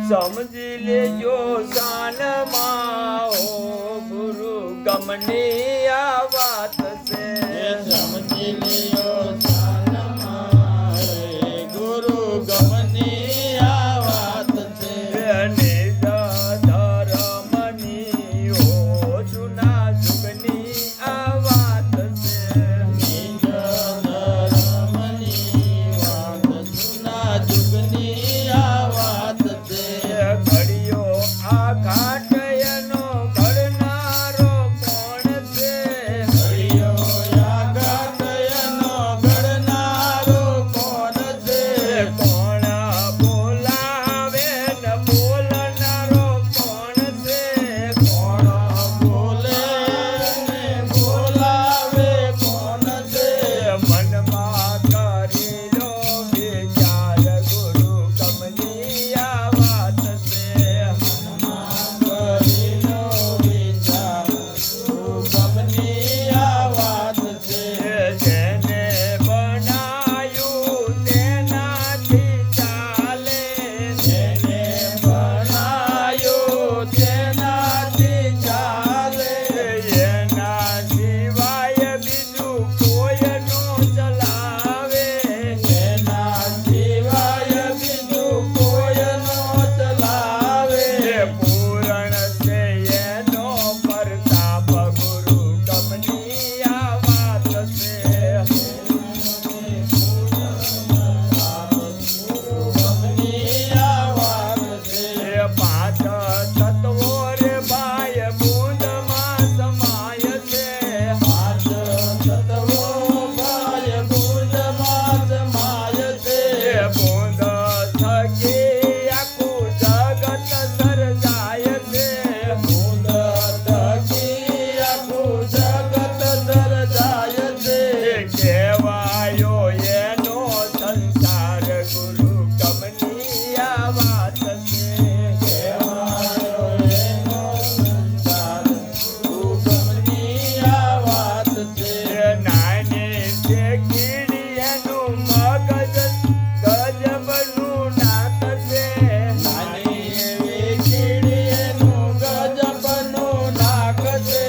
સમજી લેજો શાનમાં ઓ ગુરુ ગમની આ વાત છે સમજી લેજો શાનમાં ગુરુ ગમની આ વાત છે નિજ ધર્મની ઓ જૂના જુગની આ વાત છે નિજ ધર્મની વાત જૂના જુગની આ વાત છે ઘડીઓ આ ઘાટયનો ઘડનારો કોણ છે ઘડીઓ આ ઘાટયનો ઘડનારો કોણ છે કોણ બોલાવે ને બોલનારો કોણ છે કોણ બોલે ને બોલાવે કોણ છે મનમાં કરી લો વિચાર ગુરુ ગમની આ વાત છે કરીનો વિચાર ગમની આ વાત છે જેને બનાયું તેનાથી ચાલે જેને બનાયો તેનાથી ચાલે એના સિવાય બીજું કોઈ નો ચલાવે એના સિવાય બીજું કોઈ નો ચલાવે પૂરણ છે એનો પ્રતાપ ગુરુ ગમની આ વાત છે ગમની આ વાત છે પાંચ તત્વો રે ભાઈ બુંદમાં સમાય છે પાંચ તત્વો ભાય બુંદમાં સમાય છે બુંદ થકી આખું જગત સર્જાય છે બુંદ થકી આખું જગત સર્જાય છે કહેવાયો એનો સંસાર ગુરુ ગમની આ વાત છે કહેવાયો એનો સંસાર ગમની આ વાત છે નાની છે કીડી એનું મગજ ગજબનું નાક છે નાની એવી કીડી એનું ગજબનું નાક છે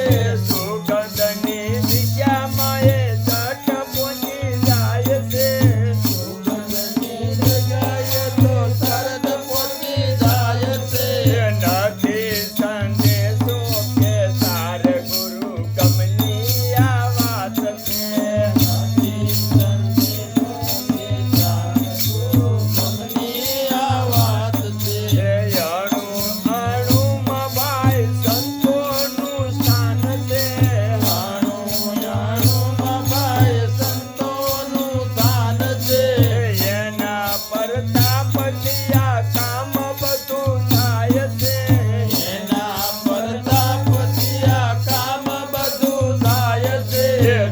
સુગંધની દિશામાં એ ઝટ પહોંચી જાય છે સુગંધની જગ્યાએ તો તરત પહોંચી જાય છે નથી સંદેશો કે સાર ગુરુ ગમની આ વાત છે ગમની આ વાત છે અણુ અણુમાં ભાઈ સંતોનું સ્થાન છે અણુમાં ભાઈ સંતોનું દાન છે એના પ્રતાપથી આ કામ બધું થાય છે એના પ્રતાપથી આ કામ બધું થાય છે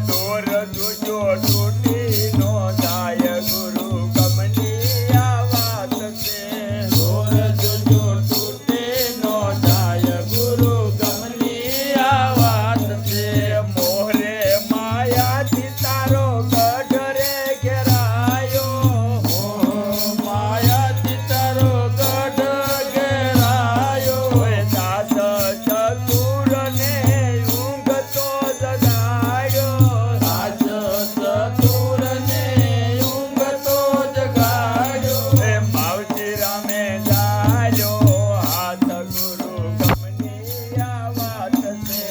દોર જોજો તૂટી નો જાય ગુરુ ગમની આ વાત છે દોર જોજો તૂટે નો જાય ગુરુ ગમની આ વાત છે મોરે માયાથી તારો ગઢ રે ઘેરાયો માયાથી તારો ગઢ ઘેરાયો ઓય દાસ ચતુરને ઊંઘ તો જગાડ્યો રાજ ચતુરને ઊંઘ તો જગાડ્યો એ માવજી રામે ડાલ્યો હાથ ગુરુ ગમની આ વાત છે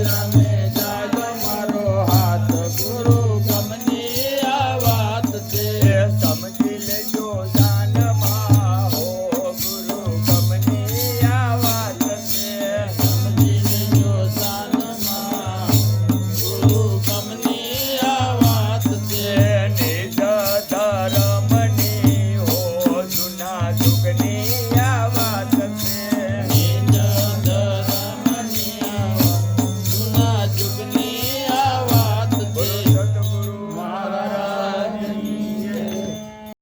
રામે જાજો મારો હાથ ગુરુ ગમની આ વાત છે સમજી લેજો જાનમાં હો ગુરુ ગમની આ વાત છે સમજી લેજો શાનમાં ગુરુ ગમની આ વાત છે નિજ ધર્મની હો જૂના જુગની